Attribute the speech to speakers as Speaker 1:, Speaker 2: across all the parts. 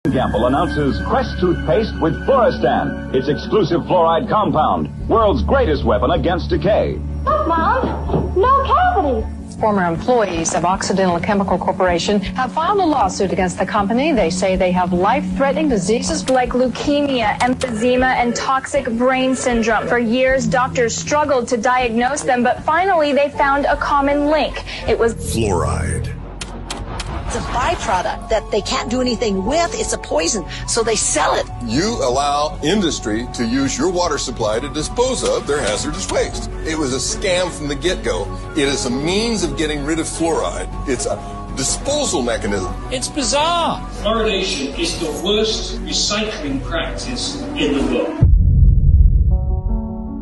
Speaker 1: Gamble announces Crest toothpaste with Fluoridation, its exclusive fluoride compound, world's greatest weapon against decay.
Speaker 2: Look, Mom, no cavities.
Speaker 3: Former employees of Occidental Chemical Corporation have filed a lawsuit against the company. They say they have life-threatening diseases
Speaker 2: like leukemia, emphysema, and toxic brain syndrome. For years, doctors struggled to diagnose them, but finally they found a common link. It was
Speaker 4: fluoride.
Speaker 5: It's a byproduct that they can't do anything with. It's a poison, so they sell it.
Speaker 6: You allow industry to use your water supply to dispose of their hazardous waste. It was a scam from the get-go. It is a means of getting rid of fluoride. It's a disposal mechanism.
Speaker 7: It's bizarre. Fluoridation is the worst recycling practice in the world.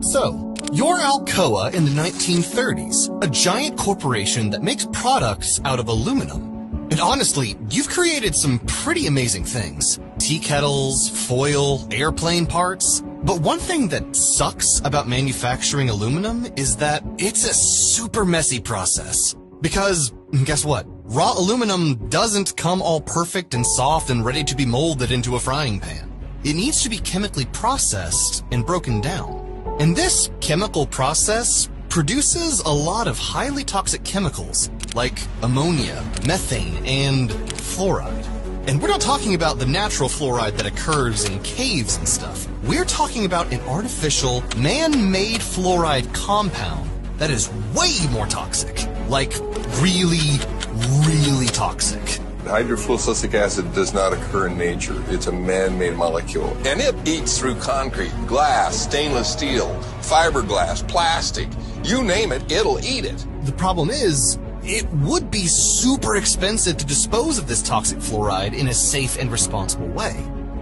Speaker 4: So, you're Alcoa in the 1930s, a giant corporation that makes products out of aluminum. And honestly, you've created some pretty amazing things. Tea kettles, foil, airplane parts. But one thing that sucks about manufacturing aluminum is that it's a super messy process. Because, guess what? Raw aluminum doesn't come all perfect and soft and ready to be molded into a frying pan. It needs to be chemically processed and broken down. And this chemical process produces a lot of highly toxic chemicals like ammonia, methane, and fluoride. And we're not talking about the natural fluoride that occurs in caves and stuff. We're talking about an artificial, man-made fluoride compound that is way more toxic. Like, really, really toxic.
Speaker 6: Hydrofluorosilicic acid does not occur in nature. It's a man-made molecule. And it eats through concrete, glass, stainless steel, fiberglass, plastic. You name it, it'll eat it.
Speaker 4: The problem is, it would be super expensive to dispose of this toxic fluoride in a safe and responsible way.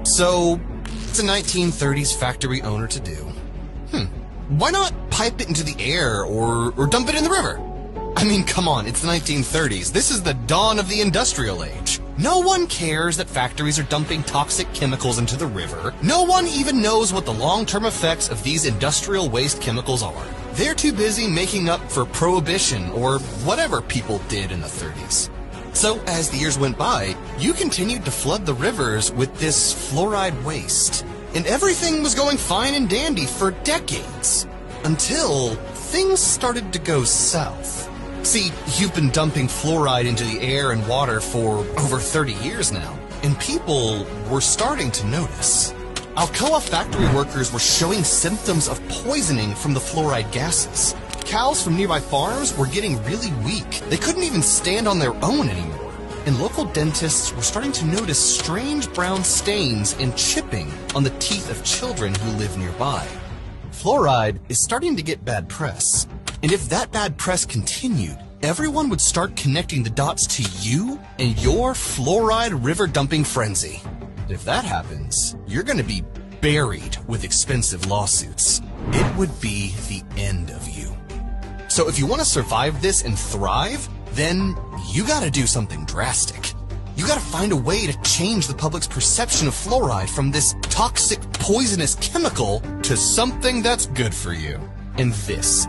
Speaker 4: So, it's a 1930s factory owner to do. Why not pipe it into the air or dump it in the river? I mean, come on, it's the 1930s. This is the dawn of the industrial age. No one cares that factories are dumping toxic chemicals into the river. No one even knows what the long-term effects of these industrial waste chemicals are. They're too busy making up for prohibition or whatever people did in the 30s. So, as the years went by, you continued to flood the rivers with this fluoride waste. And everything was going fine and dandy for decades. Until things started to go south. See, you've been dumping fluoride into the air and water for over 30 years now, and people were starting to notice. Alcoa factory workers were showing symptoms of poisoning from the fluoride gases. Cows from nearby farms were getting really weak. They couldn't even stand on their own anymore. And local dentists were starting to notice strange brown stains and chipping on the teeth of children who live nearby. Fluoride is starting to get bad press. And if that bad press continued, everyone would start connecting the dots to you and your fluoride river dumping frenzy. If that happens, you're going to be buried with expensive lawsuits. It would be the end of you. So if you want to survive this and thrive, then you got to do something drastic. You got to find a way to change the public's perception of fluoride from this toxic, poisonous chemical to something that's good for you. And this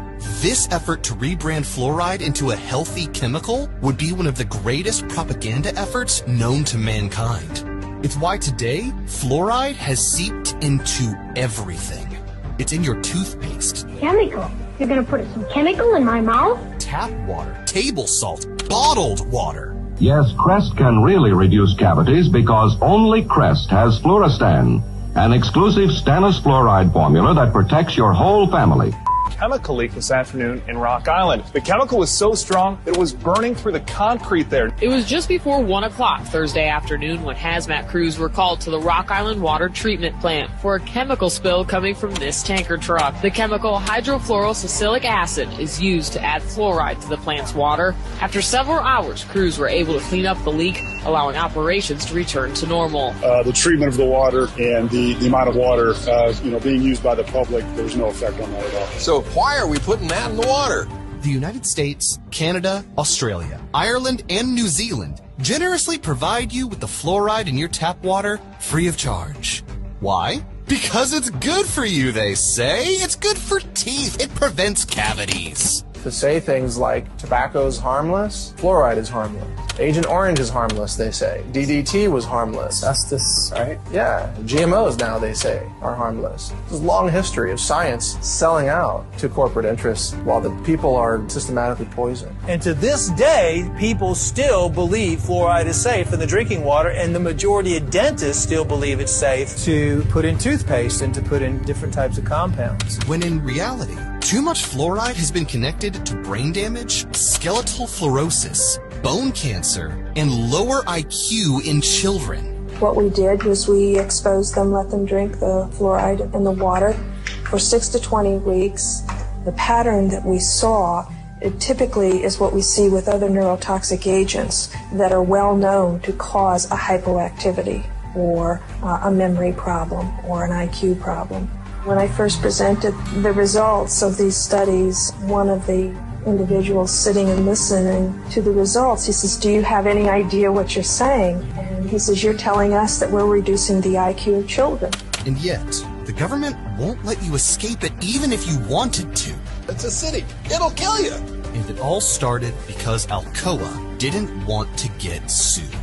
Speaker 4: effort to rebrand fluoride into a healthy chemical would be one of the greatest propaganda efforts known to mankind. It's why today, fluoride has seeped into everything. It's in your toothpaste.
Speaker 2: Chemical? You're gonna put some chemical in my mouth?
Speaker 4: Tap water, table salt, bottled water.
Speaker 1: Yes, Crest can really reduce cavities because only Crest has Fluoridation, an exclusive stannous fluoride formula that protects your whole family.
Speaker 8: Chemical leak this afternoon in Rock Island. The chemical was so strong that it was burning through the concrete there.
Speaker 9: It was just before 1 o'clock Thursday afternoon when hazmat crews were called to the Rock Island water treatment plant for a chemical spill coming from this tanker truck. The chemical hydrofluorosilicic acid is used to add fluoride to the plant's water. After several hours, crews were able to clean up the leak, allowing operations to return to normal.
Speaker 10: The treatment of the water and the amount of water being used by the public, there's no effect on that at all.
Speaker 6: So why are we putting that in the water?
Speaker 4: The United States, Canada, Australia, Ireland, and New Zealand generously provide you with the fluoride in your tap water free of charge. Why? Because it's good for you, they say. It's good for teeth. It prevents cavities.
Speaker 11: to say things like tobacco's harmless, fluoride is harmless. Agent Orange is harmless, they say. DDT was harmless.
Speaker 12: Asbestos, right?
Speaker 11: Yeah. GMOs now, they say, are harmless. There's a long history of science selling out to corporate interests while the people are systematically poisoned.
Speaker 13: And to this day, people still believe fluoride is safe in the drinking water, and the majority of dentists still believe it's safe to put in toothpaste and to put in different types of compounds.
Speaker 4: When in reality, too much fluoride has been connected to brain damage, skeletal fluorosis, bone cancer, and lower IQ in children.
Speaker 14: What we did was we exposed them, let them drink the fluoride in the water for 6 to 20 weeks. The pattern that we saw, it typically is what we see with other neurotoxic agents that are well known to cause a hypoactivity or a memory problem or an IQ problem. When I first presented the results of these studies, one of the individuals sitting and listening to the results, he says, "Do you have any idea what you're saying?" And he says, "You're telling us that we're reducing the IQ of children."
Speaker 4: And yet, the government won't let you escape it even if you wanted to.
Speaker 6: It's acidic. It'll kill you.
Speaker 4: And it all started because Alcoa didn't want to get sued.